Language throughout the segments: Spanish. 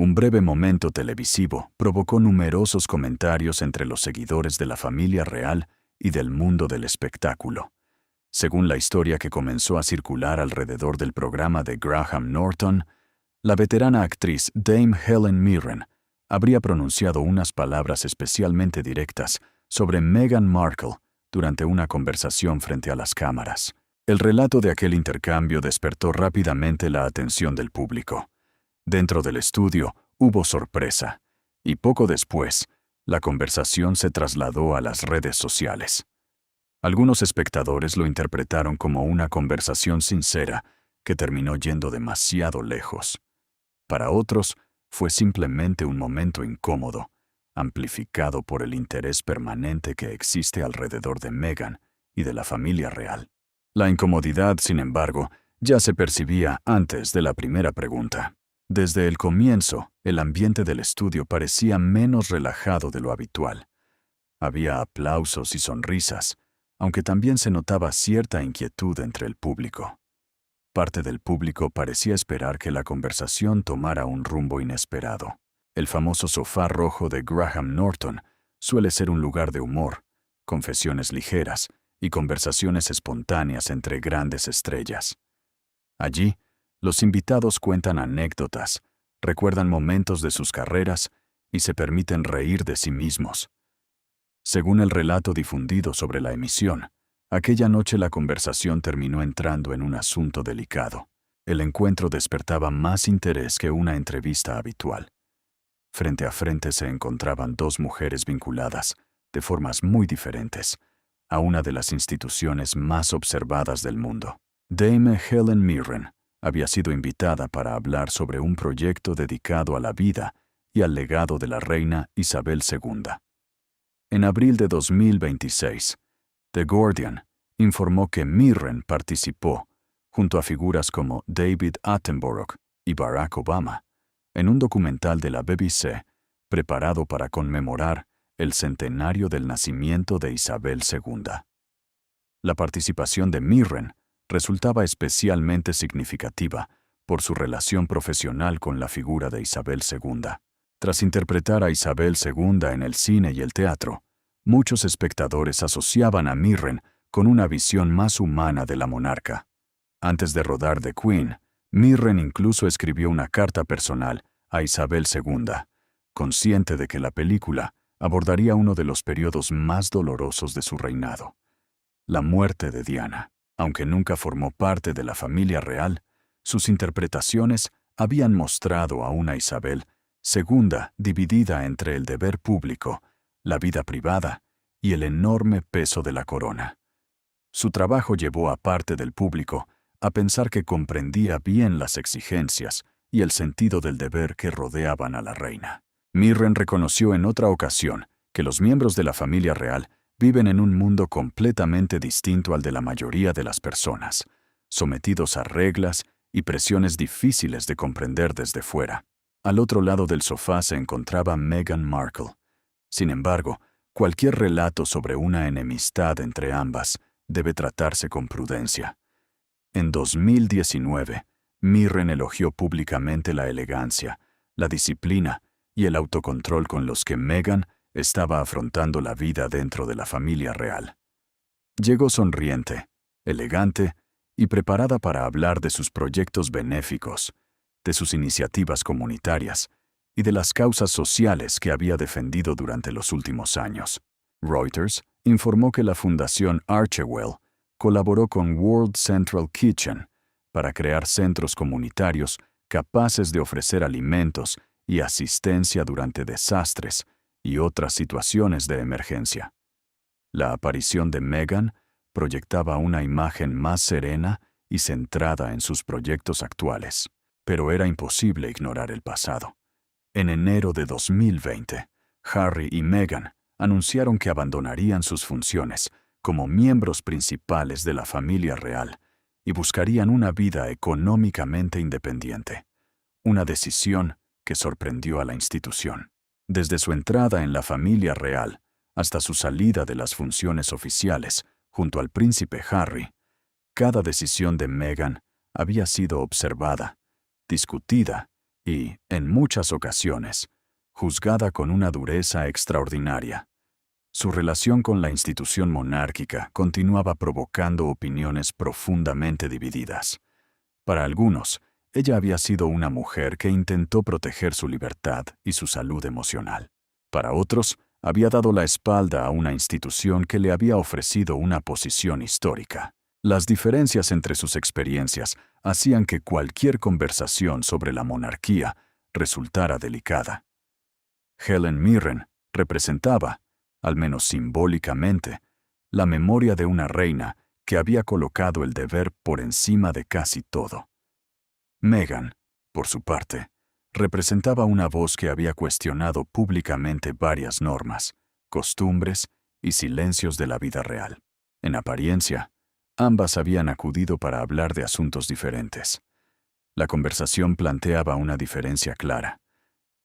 Un breve momento televisivo provocó numerosos comentarios entre los seguidores de la familia real y del mundo del espectáculo. Según la historia que comenzó a circular alrededor del programa de Graham Norton, la veterana actriz Dame Helen Mirren habría pronunciado unas palabras especialmente directas sobre Meghan Markle durante una conversación frente a las cámaras. El relato de aquel intercambio despertó rápidamente la atención del público. Dentro del estudio hubo sorpresa, y poco después, la conversación se trasladó a las redes sociales. Algunos espectadores lo interpretaron como una conversación sincera que terminó yendo demasiado lejos. Para otros, fue simplemente un momento incómodo, amplificado por el interés permanente que existe alrededor de Meghan y de la familia real. La incomodidad, sin embargo, ya se percibía antes de la primera pregunta. Desde el comienzo, el ambiente del estudio parecía menos relajado de lo habitual. Había aplausos y sonrisas, aunque también se notaba cierta inquietud entre el público. Parte del público parecía esperar que la conversación tomara un rumbo inesperado. El famoso sofá rojo de Graham Norton suele ser un lugar de humor, confesiones ligeras y conversaciones espontáneas entre grandes estrellas. Allí, los invitados cuentan anécdotas, recuerdan momentos de sus carreras y se permiten reír de sí mismos. Según el relato difundido sobre la emisión, aquella noche la conversación terminó entrando en un asunto delicado. El encuentro despertaba más interés que una entrevista habitual. Frente a frente se encontraban dos mujeres vinculadas, de formas muy diferentes, a una de las instituciones más observadas del mundo. Dame Helen Mirren había sido invitada para hablar sobre un proyecto dedicado a la vida y al legado de la reina Isabel II. En abril de 2026, The Guardian informó que Mirren participó, junto a figuras como David Attenborough y Barack Obama, en un documental de la BBC preparado para conmemorar el centenario del nacimiento de Isabel II. La participación de Mirren resultaba especialmente significativa por su relación profesional con la figura de Isabel II. Tras interpretar a Isabel II en el cine y el teatro, muchos espectadores asociaban a Mirren con una visión más humana de la monarca. Antes de rodar The Queen, Mirren incluso escribió una carta personal a Isabel II, consciente de que la película abordaría uno de los periodos más dolorosos de su reinado, la muerte de Diana. Aunque nunca formó parte de la familia real, sus interpretaciones habían mostrado a una Isabel II dividida entre el deber público, la vida privada y el enorme peso de la corona. Su trabajo llevó a parte del público a pensar que comprendía bien las exigencias y el sentido del deber que rodeaban a la reina. Mirren reconoció en otra ocasión que los miembros de la familia real viven en un mundo completamente distinto al de la mayoría de las personas, sometidos a reglas y presiones difíciles de comprender desde fuera. Al otro lado del sofá se encontraba Meghan Markle. Sin embargo, cualquier relato sobre una enemistad entre ambas debe tratarse con prudencia. En 2019, Mirren elogió públicamente la elegancia, la disciplina y el autocontrol con los que Meghan estaba afrontando la vida dentro de la familia real. Llegó sonriente, elegante y preparada para hablar de sus proyectos benéficos, de sus iniciativas comunitarias y de las causas sociales que había defendido durante los últimos años. Reuters informó que la Fundación Archewell colaboró con World Central Kitchen para crear centros comunitarios capaces de ofrecer alimentos y asistencia durante desastres y otras situaciones de emergencia. La aparición de Meghan proyectaba una imagen más serena y centrada en sus proyectos actuales, pero era imposible ignorar el pasado. En enero de 2020, Harry y Meghan anunciaron que abandonarían sus funciones como miembros principales de la familia real y buscarían una vida económicamente independiente, una decisión que sorprendió a la institución. Desde su entrada en la familia real hasta su salida de las funciones oficiales junto al príncipe Harry, cada decisión de Meghan había sido observada, discutida y, en muchas ocasiones, juzgada con una dureza extraordinaria. Su relación con la institución monárquica continuaba provocando opiniones profundamente divididas. Para algunos, ella había sido una mujer que intentó proteger su libertad y su salud emocional. Para otros, había dado la espalda a una institución que le había ofrecido una posición histórica. Las diferencias entre sus experiencias hacían que cualquier conversación sobre la monarquía resultara delicada. Helen Mirren representaba, al menos simbólicamente, la memoria de una reina que había colocado el deber por encima de casi todo. Meghan, por su parte, representaba una voz que había cuestionado públicamente varias normas, costumbres y silencios de la vida real. En apariencia, ambas habían acudido para hablar de asuntos diferentes. La conversación planteaba una diferencia clara.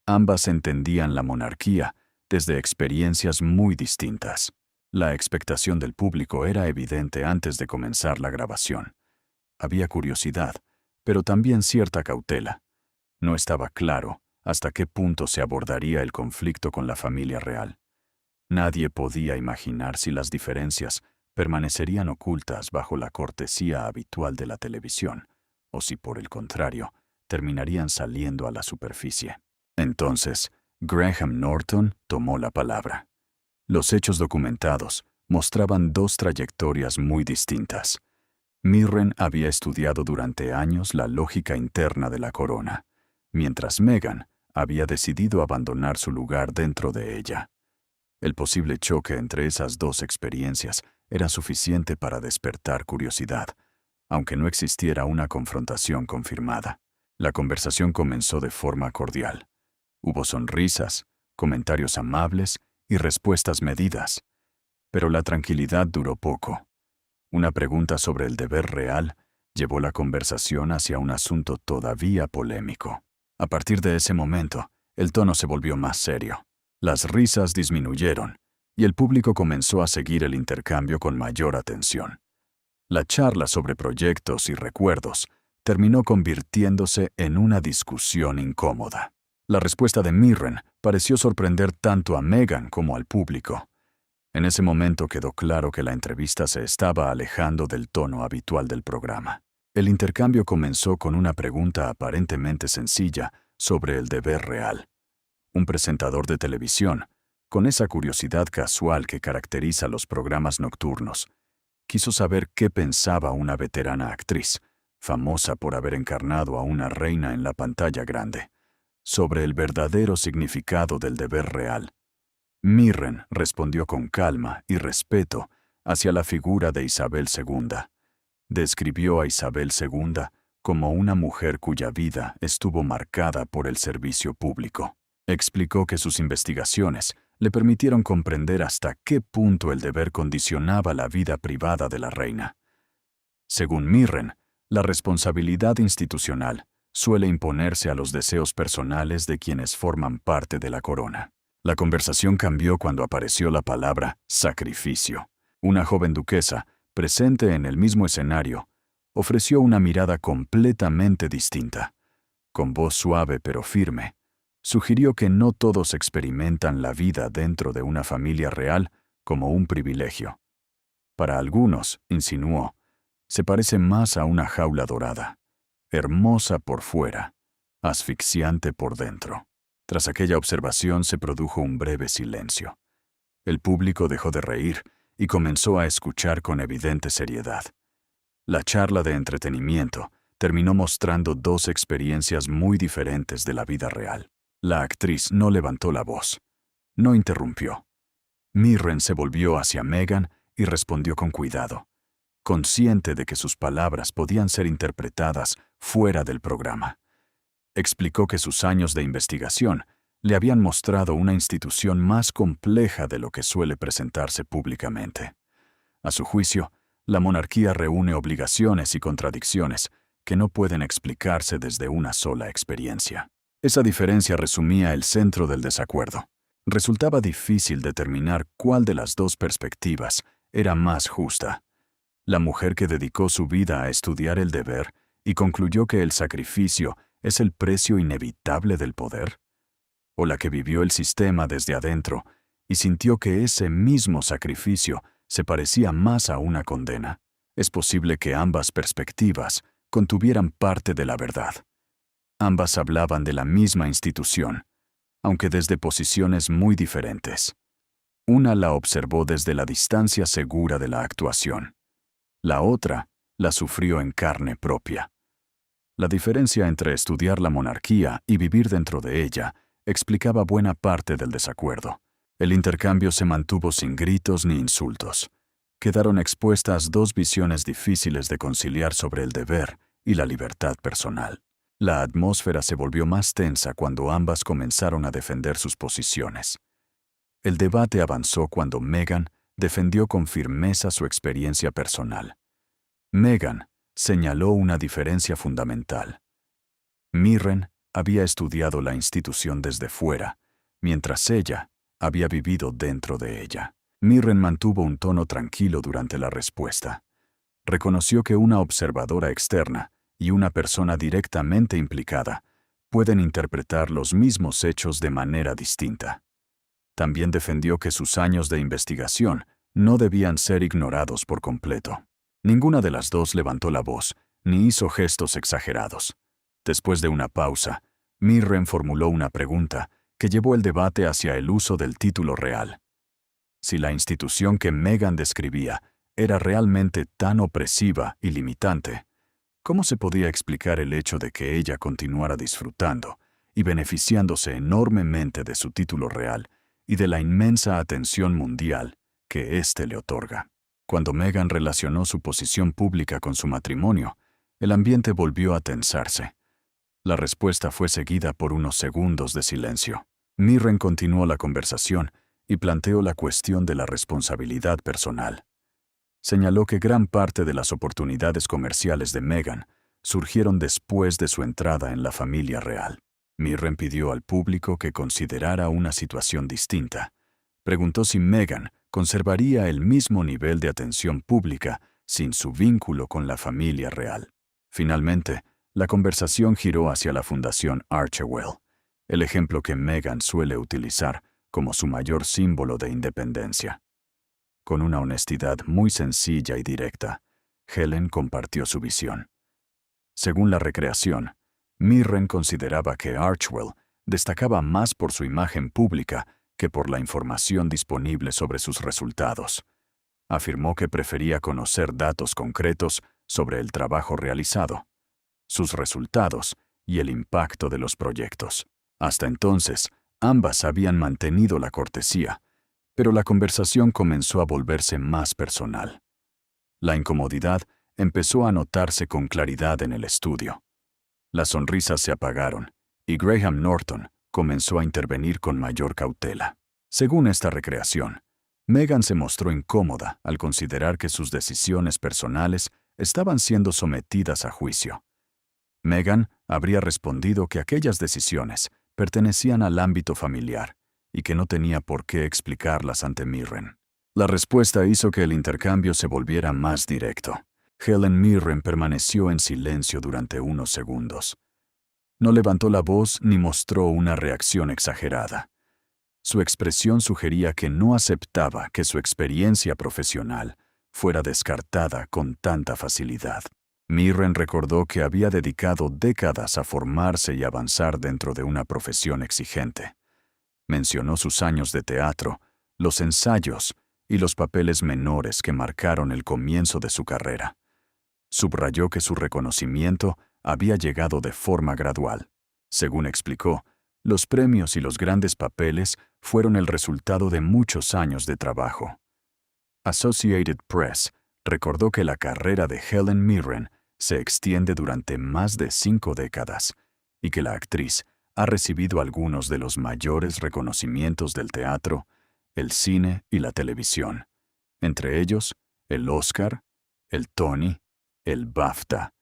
Ambas entendían la monarquía desde experiencias muy distintas. La expectación del público era evidente antes de comenzar la grabación. Había curiosidad, pero también cierta cautela. No estaba claro hasta qué punto se abordaría el conflicto con la familia real. Nadie podía imaginar si las diferencias permanecerían ocultas bajo la cortesía habitual de la televisión, o si, por el contrario, terminarían saliendo a la superficie. Entonces, Graham Norton tomó la palabra. Los hechos documentados mostraban dos trayectorias muy distintas. Mirren había estudiado durante años la lógica interna de la corona, mientras Meghan había decidido abandonar su lugar dentro de ella. El posible choque entre esas dos experiencias era suficiente para despertar curiosidad, aunque no existiera una confrontación confirmada. La conversación comenzó de forma cordial. Hubo sonrisas, comentarios amables y respuestas medidas. Pero la tranquilidad duró poco. Una pregunta sobre el deber real llevó la conversación hacia un asunto todavía polémico. A partir de ese momento, el tono se volvió más serio. Las risas disminuyeron, y el público comenzó a seguir el intercambio con mayor atención. La charla sobre proyectos y recuerdos terminó convirtiéndose en una discusión incómoda. La respuesta de Mirren pareció sorprender tanto a Meghan como al público. En ese momento quedó claro que la entrevista se estaba alejando del tono habitual del programa. El intercambio comenzó con una pregunta aparentemente sencilla sobre el deber real. Un presentador de televisión, con esa curiosidad casual que caracteriza los programas nocturnos, quiso saber qué pensaba una veterana actriz, famosa por haber encarnado a una reina en la pantalla grande, sobre el verdadero significado del deber real. Mirren respondió con calma y respeto hacia la figura de Isabel II. Describió a Isabel II como una mujer cuya vida estuvo marcada por el servicio público. Explicó que sus investigaciones le permitieron comprender hasta qué punto el deber condicionaba la vida privada de la reina. Según Mirren, la responsabilidad institucional suele imponerse a los deseos personales de quienes forman parte de la corona. La conversación cambió cuando apareció la palabra sacrificio. Una joven duquesa, presente en el mismo escenario, ofreció una mirada completamente distinta. Con voz suave pero firme, sugirió que no todos experimentan la vida dentro de una familia real como un privilegio. Para algunos, insinuó, se parece más a una jaula dorada, hermosa por fuera, asfixiante por dentro. Tras aquella observación se produjo un breve silencio. El público dejó de reír y comenzó a escuchar con evidente seriedad. La charla de entretenimiento terminó mostrando dos experiencias muy diferentes de la vida real. La actriz no levantó la voz. No interrumpió. Mirren se volvió hacia Meghan y respondió con cuidado, consciente de que sus palabras podían ser interpretadas fuera del programa. Explicó que sus años de investigación le habían mostrado una institución más compleja de lo que suele presentarse públicamente. A su juicio, la monarquía reúne obligaciones y contradicciones que no pueden explicarse desde una sola experiencia. Esa diferencia resumía el centro del desacuerdo. Resultaba difícil determinar cuál de las dos perspectivas era más justa. La mujer que dedicó su vida a estudiar el deber y concluyó que el sacrificio es el precio inevitable del poder? ¿O la que vivió el sistema desde adentro y sintió que ese mismo sacrificio se parecía más a una condena? Es posible que ambas perspectivas contuvieran parte de la verdad. Ambas hablaban de la misma institución, aunque desde posiciones muy diferentes. Una la observó desde la distancia segura de la actuación. La otra la sufrió en carne propia. La diferencia entre estudiar la monarquía y vivir dentro de ella explicaba buena parte del desacuerdo. El intercambio se mantuvo sin gritos ni insultos. Quedaron expuestas dos visiones difíciles de conciliar sobre el deber y la libertad personal. La atmósfera se volvió más tensa cuando ambas comenzaron a defender sus posiciones. El debate avanzó cuando Meghan defendió con firmeza su experiencia personal. Meghan señaló una diferencia fundamental. Mirren había estudiado la institución desde fuera, mientras ella había vivido dentro de ella. Mirren mantuvo un tono tranquilo durante la respuesta. Reconoció que una observadora externa y una persona directamente implicada pueden interpretar los mismos hechos de manera distinta. También defendió que sus años de investigación no debían ser ignorados por completo. Ninguna de las dos levantó la voz, ni hizo gestos exagerados. Después de una pausa, Mirren formuló una pregunta que llevó el debate hacia el uso del título real. Si la institución que Meghan describía era realmente tan opresiva y limitante, ¿cómo se podía explicar el hecho de que ella continuara disfrutando y beneficiándose enormemente de su título real y de la inmensa atención mundial que éste le otorga? Cuando Meghan relacionó su posición pública con su matrimonio, el ambiente volvió a tensarse. La respuesta fue seguida por unos segundos de silencio. Mirren continuó la conversación y planteó la cuestión de la responsabilidad personal. Señaló que gran parte de las oportunidades comerciales de Meghan surgieron después de su entrada en la familia real. Mirren pidió al público que considerara una situación distinta. Preguntó si Meghan conservaría el mismo nivel de atención pública sin su vínculo con la familia real. Finalmente, la conversación giró hacia la Fundación Archewell, el ejemplo que Meghan suele utilizar como su mayor símbolo de independencia. Con una honestidad muy sencilla y directa, Helen compartió su visión. Según la recreación, Mirren consideraba que Archewell destacaba más por su imagen pública que por la información disponible sobre sus resultados. Afirmó que prefería conocer datos concretos sobre el trabajo realizado, sus resultados y el impacto de los proyectos. Hasta entonces, ambas habían mantenido la cortesía, pero la conversación comenzó a volverse más personal. La incomodidad empezó a notarse con claridad en el estudio. Las sonrisas se apagaron, y Graham Norton comenzó a intervenir con mayor cautela. Según esta recreación, Meghan se mostró incómoda al considerar que sus decisiones personales estaban siendo sometidas a juicio. Meghan habría respondido que aquellas decisiones pertenecían al ámbito familiar y que no tenía por qué explicarlas ante Mirren. La respuesta hizo que el intercambio se volviera más directo. Helen Mirren permaneció en silencio durante unos segundos. No levantó la voz ni mostró una reacción exagerada. Su expresión sugería que no aceptaba que su experiencia profesional fuera descartada con tanta facilidad. Mirren recordó que había dedicado décadas a formarse y avanzar dentro de una profesión exigente. Mencionó sus años de teatro, los ensayos y los papeles menores que marcaron el comienzo de su carrera. Subrayó que su reconocimiento había llegado de forma gradual. Según explicó, los premios y los grandes papeles fueron el resultado de muchos años de trabajo. Associated Press recordó que la carrera de Helen Mirren se extiende durante más de 5 décadas y que la actriz ha recibido algunos de los mayores reconocimientos del teatro, el cine y la televisión, entre ellos el Oscar, el Tony, el BAFTA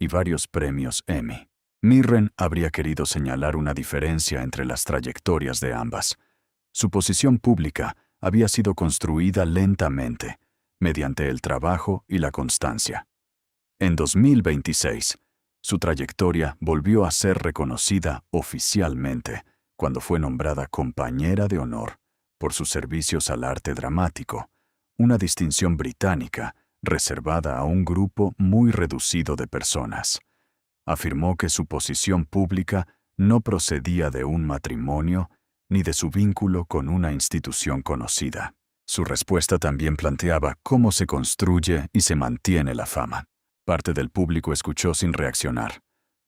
y varios premios Emmy. Mirren habría querido señalar una diferencia entre las trayectorias de ambas. Su posición pública había sido construida lentamente, mediante el trabajo y la constancia. En 2026, Su trayectoria volvió a ser reconocida oficialmente cuando fue nombrada Compañera de Honor por sus servicios al arte dramático, una distinción británica reservada a un grupo muy reducido de personas. Afirmó que su posición pública no procedía de un matrimonio ni de su vínculo con una institución conocida. Su respuesta también planteaba cómo se construye y se mantiene la fama. Parte del público escuchó sin reaccionar.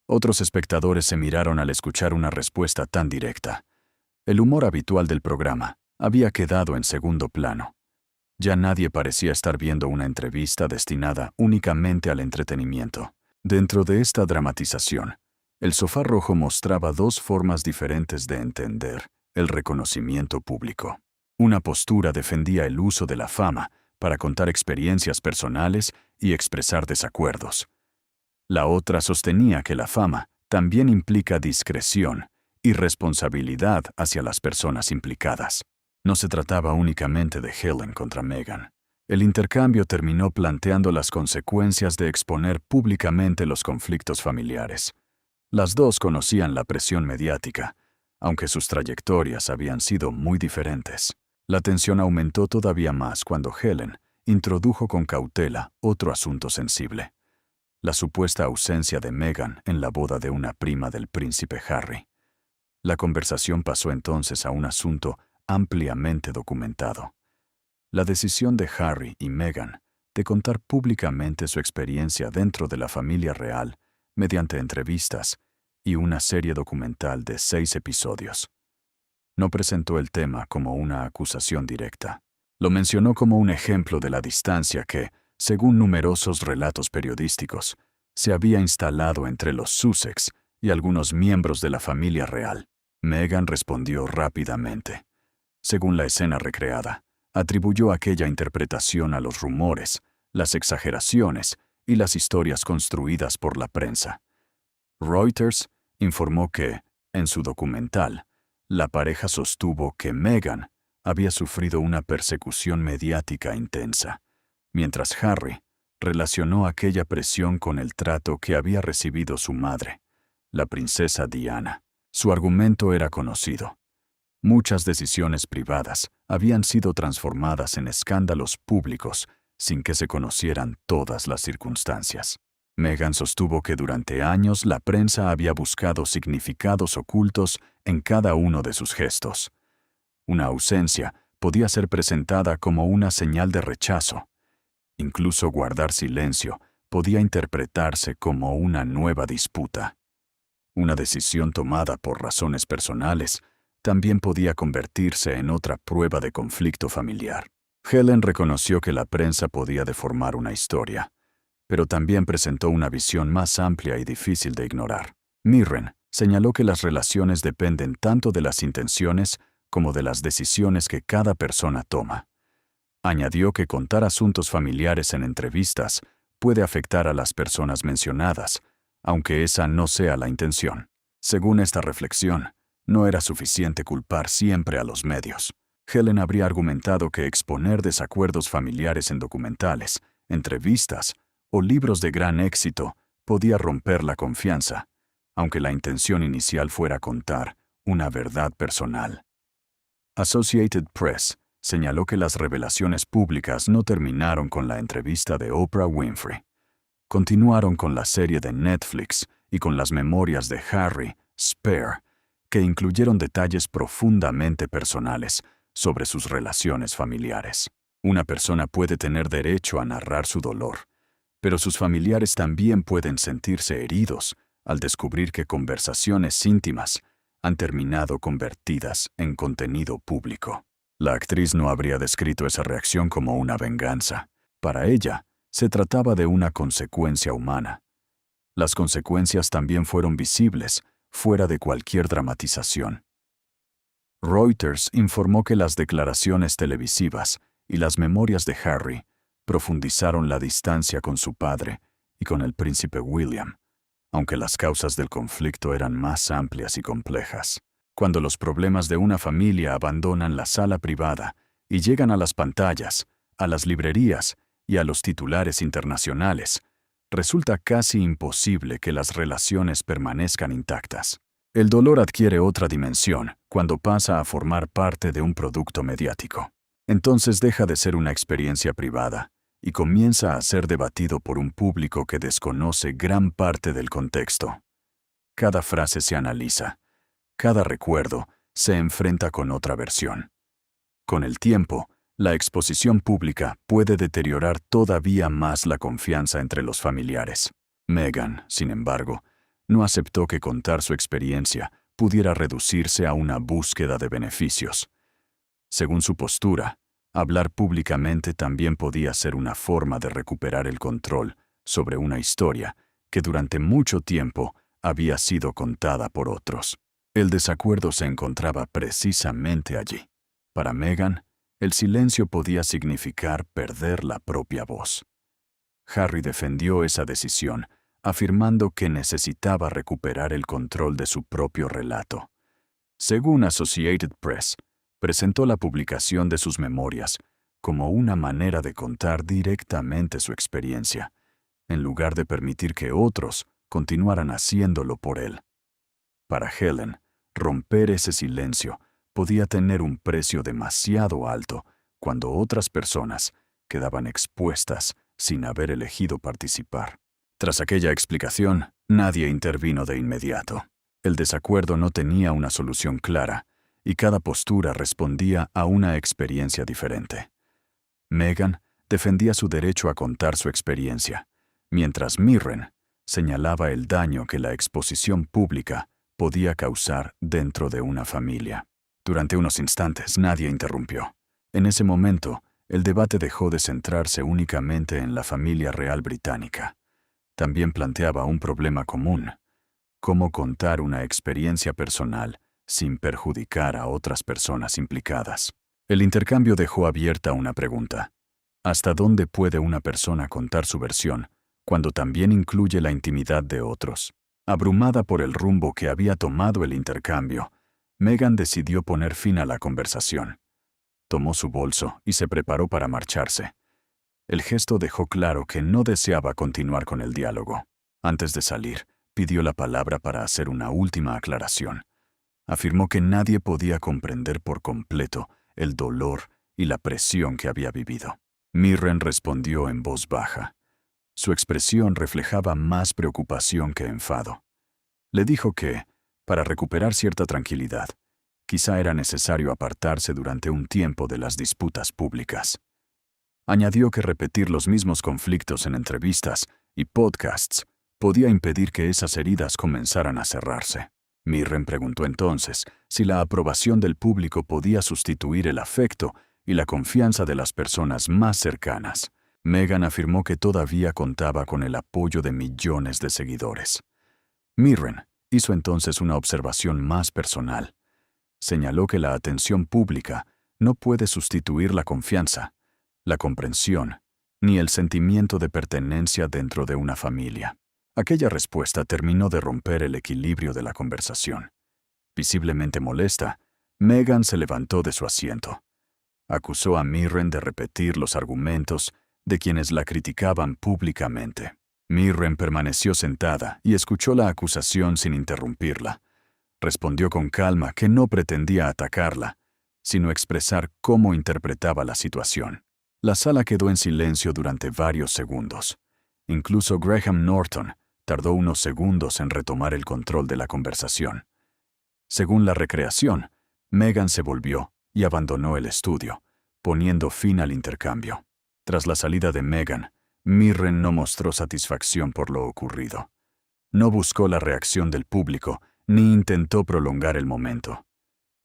Otros espectadores se miraron al escuchar una respuesta tan directa. El humor habitual del programa había quedado en segundo plano. Ya nadie parecía estar viendo una entrevista destinada únicamente al entretenimiento. Dentro de esta dramatización, el sofá rojo mostraba dos formas diferentes de entender el reconocimiento público. Una postura defendía el uso de la fama para contar experiencias personales y expresar desacuerdos. La otra sostenía que la fama también implica discreción y responsabilidad hacia las personas implicadas. No se trataba únicamente de Helen contra Meghan. El intercambio terminó planteando las consecuencias de exponer públicamente los conflictos familiares. Las dos conocían la presión mediática, aunque sus trayectorias habían sido muy diferentes. La tensión aumentó todavía más cuando Helen introdujo con cautela otro asunto sensible: la supuesta ausencia de Meghan en la boda de una prima del príncipe Harry. La conversación pasó entonces a un asunto ampliamente documentado: la decisión de Harry y Meghan de contar públicamente su experiencia dentro de la familia real mediante entrevistas y una serie documental de 6 episodios. No presentó el tema como una acusación directa. Lo mencionó como un ejemplo de la distancia que, según numerosos relatos periodísticos, se había instalado entre los Sussex y algunos miembros de la familia real. Meghan respondió rápidamente. Según la escena recreada, atribuyó aquella interpretación a los rumores, las exageraciones y las historias construidas por la prensa. Reuters informó que, en su documental, la pareja sostuvo que Meghan había sufrido una persecución mediática intensa, mientras Harry relacionó aquella presión con el trato que había recibido su madre, la princesa Diana. Su argumento era conocido. Muchas decisiones privadas habían sido transformadas en escándalos públicos sin que se conocieran todas las circunstancias. Meghan sostuvo que durante años la prensa había buscado significados ocultos en cada uno de sus gestos. Una ausencia podía ser presentada como una señal de rechazo. Incluso guardar silencio podía interpretarse como una nueva disputa. Una decisión tomada por razones personales también podía convertirse en otra prueba de conflicto familiar. Helen reconoció que la prensa podía deformar una historia, pero también presentó una visión más amplia y difícil de ignorar. Mirren señaló que las relaciones dependen tanto de las intenciones como de las decisiones que cada persona toma. Añadió que contar asuntos familiares en entrevistas puede afectar a las personas mencionadas, aunque esa no sea la intención. Según esta reflexión, no era suficiente culpar siempre a los medios. Helen habría argumentado que exponer desacuerdos familiares en documentales, entrevistas o libros de gran éxito podía romper la confianza, aunque la intención inicial fuera contar una verdad personal. Associated Press señaló que las revelaciones públicas no terminaron con la entrevista de Oprah Winfrey. Continuaron con la serie de Netflix y con las memorias de Harry, Spare, que incluyeron detalles profundamente personales sobre sus relaciones familiares. Una persona puede tener derecho a narrar su dolor, pero sus familiares también pueden sentirse heridos al descubrir que conversaciones íntimas han terminado convertidas en contenido público. La actriz no habría descrito esa reacción como una venganza. Para ella, se trataba de una consecuencia humana. Las consecuencias también fueron visibles, fuera de cualquier dramatización. Reuters informó que las declaraciones televisivas y las memorias de Harry profundizaron la distancia con su padre y con el príncipe William, aunque las causas del conflicto eran más amplias y complejas. Cuando los problemas de una familia abandonan la sala privada y llegan a las pantallas, a las librerías y a los titulares internacionales, resulta casi imposible que las relaciones permanezcan intactas. El dolor adquiere otra dimensión cuando pasa a formar parte de un producto mediático. Entonces deja de ser una experiencia privada y comienza a ser debatido por un público que desconoce gran parte del contexto. Cada frase se analiza, cada recuerdo se enfrenta con otra versión. Con el tiempo, la exposición pública puede deteriorar todavía más la confianza entre los familiares. Meghan, sin embargo, no aceptó que contar su experiencia pudiera reducirse a una búsqueda de beneficios. Según su postura, hablar públicamente también podía ser una forma de recuperar el control sobre una historia que durante mucho tiempo había sido contada por otros. El desacuerdo se encontraba precisamente allí. Para Meghan, el silencio podía significar perder la propia voz. Harry defendió esa decisión, afirmando que necesitaba recuperar el control de su propio relato. Según Associated Press, presentó la publicación de sus memorias como una manera de contar directamente su experiencia, en lugar de permitir que otros continuaran haciéndolo por él. Para Helen, romper ese silencio podía tener un precio demasiado alto cuando otras personas quedaban expuestas sin haber elegido participar. Tras aquella explicación, nadie intervino de inmediato. El desacuerdo no tenía una solución clara, y cada postura respondía a una experiencia diferente. Meghan defendía su derecho a contar su experiencia, mientras Mirren señalaba el daño que la exposición pública podía causar dentro de una familia. Durante unos instantes nadie interrumpió. En ese momento, el debate dejó de centrarse únicamente en la familia real británica. También planteaba un problema común: cómo contar una experiencia personal sin perjudicar a otras personas implicadas. El intercambio dejó abierta una pregunta: ¿hasta dónde puede una persona contar su versión cuando también incluye la intimidad de otros? Abrumada por el rumbo que había tomado el intercambio, Meghan decidió poner fin a la conversación. Tomó su bolso y se preparó para marcharse. El gesto dejó claro que no deseaba continuar con el diálogo. Antes de salir, pidió la palabra para hacer una última aclaración. Afirmó que nadie podía comprender por completo el dolor y la presión que había vivido. Mirren respondió en voz baja. Su expresión reflejaba más preocupación que enfado. Le dijo que, para recuperar cierta tranquilidad, quizá era necesario apartarse durante un tiempo de las disputas públicas. Añadió que repetir los mismos conflictos en entrevistas y podcasts podía impedir que esas heridas comenzaran a cerrarse. Mirren preguntó entonces si la aprobación del público podía sustituir el afecto y la confianza de las personas más cercanas. Meghan afirmó que todavía contaba con el apoyo de millones de seguidores. Mirren hizo entonces una observación más personal. Señaló que la atención pública no puede sustituir la confianza, la comprensión, ni el sentimiento de pertenencia dentro de una familia. Aquella respuesta terminó de romper el equilibrio de la conversación. Visiblemente molesta, Meghan se levantó de su asiento. Acusó a Mirren de repetir los argumentos de quienes la criticaban públicamente. Mirren permaneció sentada y escuchó la acusación sin interrumpirla. Respondió con calma que no pretendía atacarla, sino expresar cómo interpretaba la situación. La sala quedó en silencio durante varios segundos. Incluso Graham Norton tardó unos segundos en retomar el control de la conversación. Según la recreación, Meghan se volvió y abandonó el estudio, poniendo fin al intercambio. Tras la salida de Meghan, Mirren no mostró satisfacción por lo ocurrido. No buscó la reacción del público ni intentó prolongar el momento.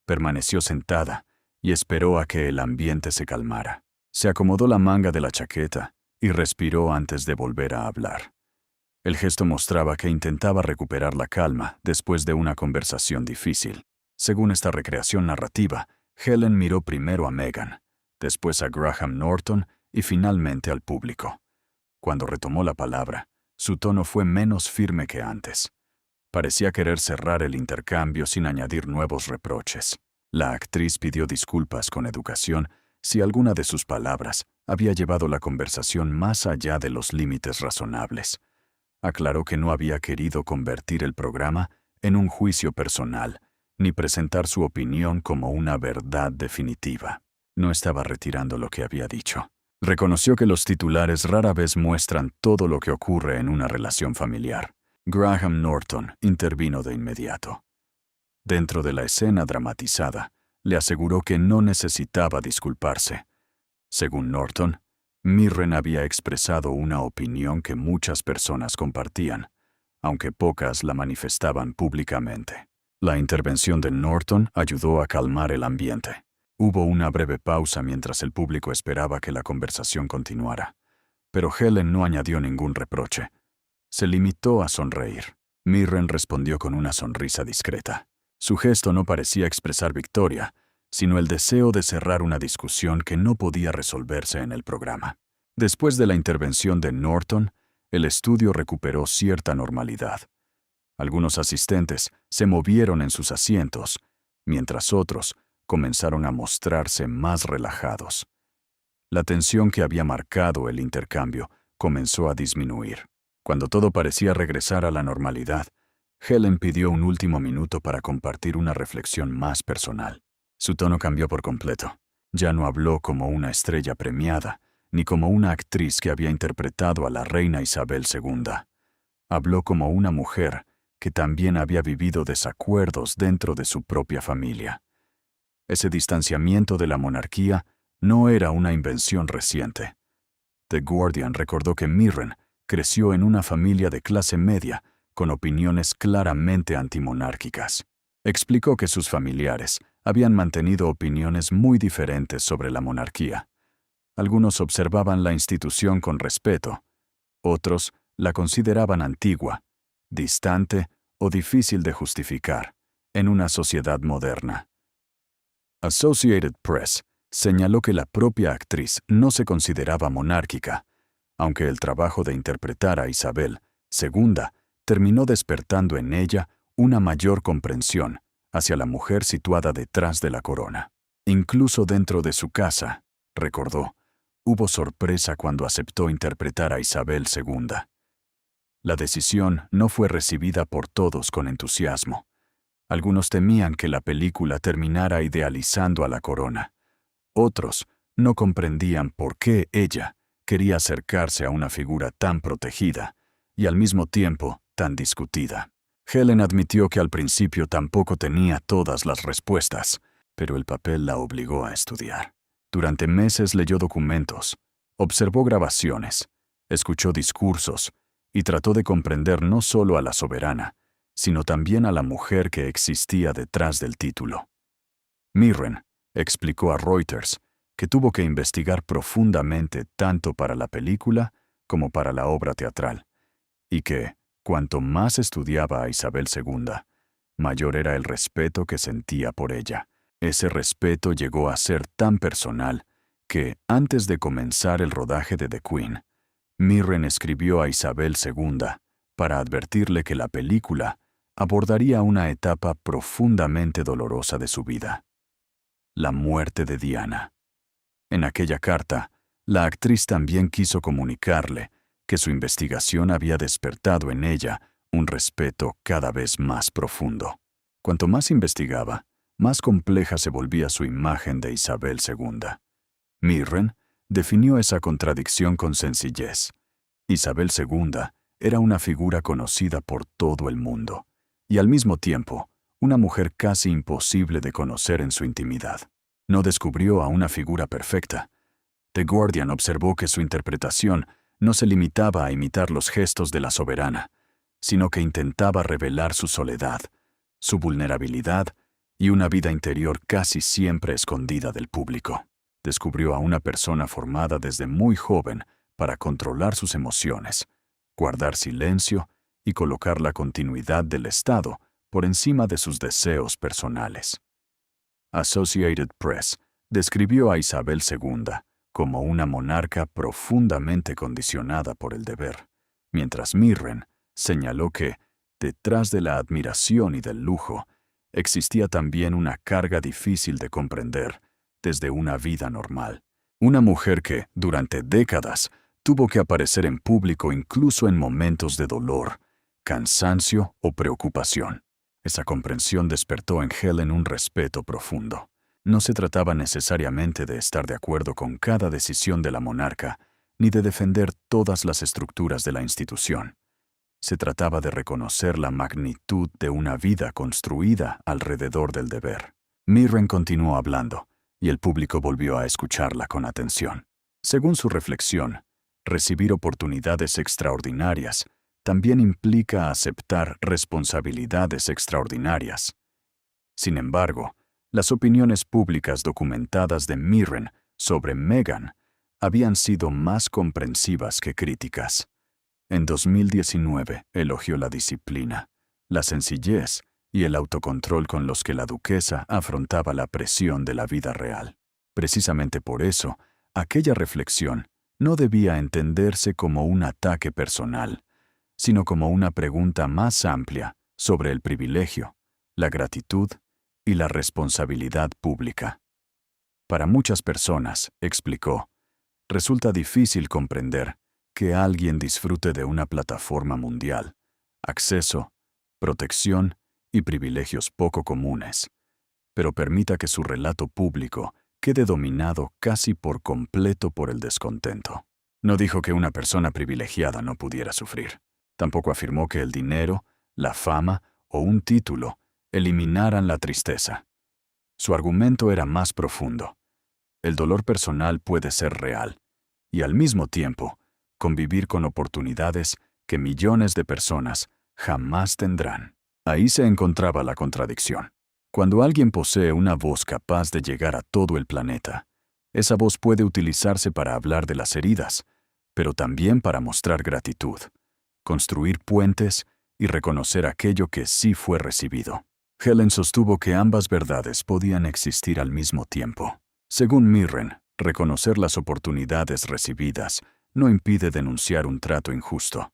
Permaneció sentada y esperó a que el ambiente se calmara. Se acomodó la manga de la chaqueta y respiró antes de volver a hablar. El gesto mostraba que intentaba recuperar la calma después de una conversación difícil. Según esta recreación narrativa, Helen miró primero a Meghan, después a Graham Norton y finalmente al público. Cuando retomó la palabra, su tono fue menos firme que antes. Parecía querer cerrar el intercambio sin añadir nuevos reproches. La actriz pidió disculpas con educación si alguna de sus palabras había llevado la conversación más allá de los límites razonables. Aclaró que no había querido convertir el programa en un juicio personal, ni presentar su opinión como una verdad definitiva. No estaba retirando lo que había dicho. Reconoció que los titulares rara vez muestran todo lo que ocurre en una relación familiar. Graham Norton intervino de inmediato. Dentro de la escena dramatizada, le aseguró que no necesitaba disculparse. Según Norton, Mirren había expresado una opinión que muchas personas compartían, aunque pocas la manifestaban públicamente. La intervención de Norton ayudó a calmar el ambiente. Hubo una breve pausa mientras el público esperaba que la conversación continuara, pero Helen no añadió ningún reproche. Se limitó a sonreír. Mirren respondió con una sonrisa discreta. Su gesto no parecía expresar victoria, sino el deseo de cerrar una discusión que no podía resolverse en el programa. Después de la intervención de Norton, el estudio recuperó cierta normalidad. Algunos asistentes se movieron en sus asientos, mientras otros comenzaron a mostrarse más relajados. La tensión que había marcado el intercambio comenzó a disminuir. Cuando todo parecía regresar a la normalidad, Helen pidió un último minuto para compartir una reflexión más personal. Su tono cambió por completo. Ya no habló como una estrella premiada, ni como una actriz que había interpretado a la reina Isabel II. Habló como una mujer que también había vivido desacuerdos dentro de su propia familia. Ese distanciamiento de la monarquía no era una invención reciente. The Guardian recordó que Mirren creció en una familia de clase media con opiniones claramente antimonárquicas. Explicó que sus familiares habían mantenido opiniones muy diferentes sobre la monarquía. Algunos observaban la institución con respeto, otros la consideraban antigua, distante o difícil de justificar en una sociedad moderna. Associated Press señaló que la propia actriz no se consideraba monárquica, aunque el trabajo de interpretar a Isabel II terminó despertando en ella una mayor comprensión hacia la mujer situada detrás de la corona. Incluso dentro de su casa, recordó, hubo sorpresa cuando aceptó interpretar a Isabel II. La decisión no fue recibida por todos con entusiasmo. Algunos temían que la película terminara idealizando a la corona. Otros no comprendían por qué ella quería acercarse a una figura tan protegida y al mismo tiempo tan discutida. Helen admitió que al principio tampoco tenía todas las respuestas, pero el papel la obligó a estudiar. Durante meses leyó documentos, observó grabaciones, escuchó discursos y trató de comprender no solo a la soberana, sino también a la mujer que existía detrás del título. Mirren explicó a Reuters que tuvo que investigar profundamente tanto para la película como para la obra teatral, y que, cuanto más estudiaba a Isabel II, mayor era el respeto que sentía por ella. Ese respeto llegó a ser tan personal que, antes de comenzar el rodaje de The Queen, Mirren escribió a Isabel II para advertirle que la película abordaría una etapa profundamente dolorosa de su vida: la muerte de Diana. En aquella carta, la actriz también quiso comunicarle que su investigación había despertado en ella un respeto cada vez más profundo. Cuanto más investigaba, más compleja se volvía su imagen de Isabel II. Mirren definió esa contradicción con sencillez. Isabel II era una figura conocida por todo el mundo, y al mismo tiempo, una mujer casi imposible de conocer en su intimidad. No descubrió a una figura perfecta. The Guardian observó que su interpretación no se limitaba a imitar los gestos de la soberana, sino que intentaba revelar su soledad, su vulnerabilidad y una vida interior casi siempre escondida del público. Descubrió a una persona formada desde muy joven para controlar sus emociones, guardar silencio y colocar la continuidad del Estado por encima de sus deseos personales. Associated Press describió a Isabel II como una monarca profundamente condicionada por el deber, mientras Mirren señaló que, detrás de la admiración y del lujo, existía también una carga difícil de comprender desde una vida normal. Una mujer que, durante décadas, Tuvo que aparecer en público incluso en momentos de dolor, cansancio o preocupación. Esa comprensión despertó en Helen un respeto profundo. No se trataba necesariamente de estar de acuerdo con cada decisión de la monarca, ni de defender todas las estructuras de la institución. Se trataba de reconocer la magnitud de una vida construida alrededor del deber. Mirren continuó hablando, y el público volvió a escucharla con atención. Según su reflexión, recibir oportunidades extraordinarias también implica aceptar responsabilidades extraordinarias. Sin embargo, las opiniones públicas documentadas de Mirren sobre Meghan habían sido más comprensivas que críticas. En 2019 elogió la disciplina, la sencillez y el autocontrol con los que la duquesa afrontaba la presión de la vida real. Precisamente por eso, aquella reflexión no debía entenderse como un ataque personal, sino como una pregunta más amplia sobre el privilegio, la gratitud y la responsabilidad pública. Para muchas personas, explicó, resulta difícil comprender que alguien disfrute de una plataforma mundial, acceso, protección y privilegios poco comunes, pero permita que su relato público quede dominado casi por completo por el descontento. No dijo que una persona privilegiada no pudiera sufrir. Tampoco afirmó que el dinero, la fama o un título eliminaran la tristeza. Su argumento era más profundo. El dolor personal puede ser real y, al mismo tiempo, convivir con oportunidades que millones de personas jamás tendrán. Ahí se encontraba la contradicción. Cuando alguien posee una voz capaz de llegar a todo el planeta, esa voz puede utilizarse para hablar de las heridas, pero también para mostrar gratitud, construir puentes y reconocer aquello que sí fue recibido. Helen sostuvo que ambas verdades podían existir al mismo tiempo. Según Mirren, reconocer las oportunidades recibidas no impide denunciar un trato injusto.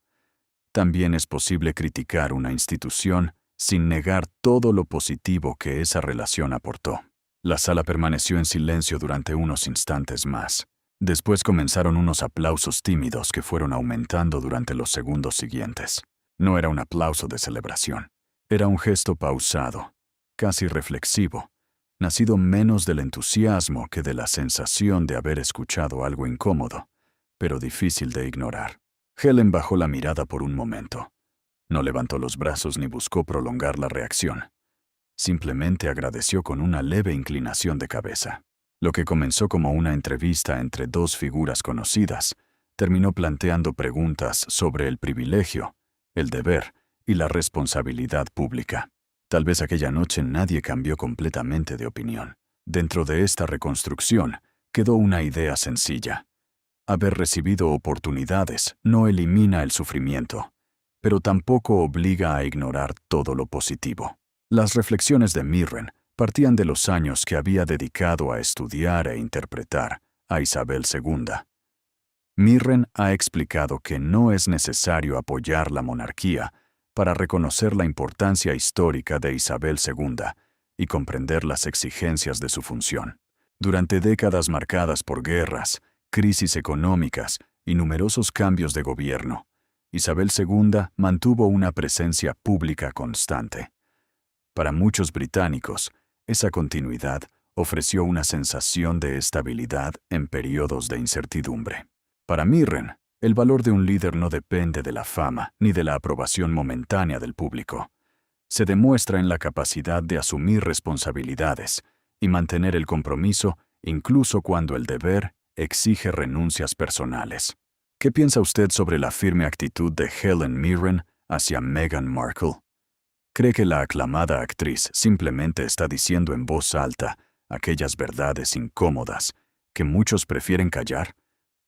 También es posible criticar una institución sin negar todo lo positivo que esa relación aportó. La sala permaneció en silencio durante unos instantes más. Después comenzaron unos aplausos tímidos que fueron aumentando durante los segundos siguientes. No era un aplauso de celebración. Era un gesto pausado, casi reflexivo, nacido menos del entusiasmo que de la sensación de haber escuchado algo incómodo, pero difícil de ignorar. Helen bajó la mirada por un momento. No levantó los brazos ni buscó prolongar la reacción. Simplemente agradeció con una leve inclinación de cabeza. Lo que comenzó como una entrevista entre dos figuras conocidas, terminó planteando preguntas sobre el privilegio, el deber y la responsabilidad pública. Tal vez aquella noche nadie cambió completamente de opinión. Dentro de esta reconstrucción quedó una idea sencilla. Haber recibido oportunidades no elimina el sufrimiento, pero tampoco obliga a ignorar todo lo positivo. Las reflexiones de Mirren partían de los años que había dedicado a estudiar e interpretar a Isabel II. Mirren ha explicado que no es necesario apoyar la monarquía para reconocer la importancia histórica de Isabel II y comprender las exigencias de su función. Durante décadas marcadas por guerras, crisis económicas y numerosos cambios de gobierno, Isabel II mantuvo una presencia pública constante. Para muchos británicos, esa continuidad ofreció una sensación de estabilidad en periodos de incertidumbre. Para Mirren, el valor de un líder no depende de la fama ni de la aprobación momentánea del público. Se demuestra en la capacidad de asumir responsabilidades y mantener el compromiso incluso cuando el deber exige renuncias personales. ¿Qué piensa usted sobre la firme actitud de Helen Mirren hacia Meghan Markle? ¿Cree que la aclamada actriz simplemente está diciendo en voz alta aquellas verdades incómodas que muchos prefieren callar?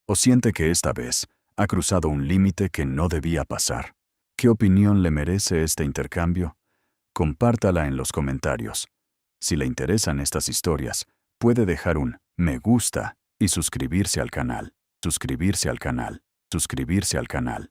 ¿O siente que esta vez ha cruzado un límite que no debía pasar? ¿Qué opinión le merece este intercambio? Compártala en los comentarios. Si le interesan estas historias, puede dejar un me gusta y suscribirse al canal. Suscribirse al canal.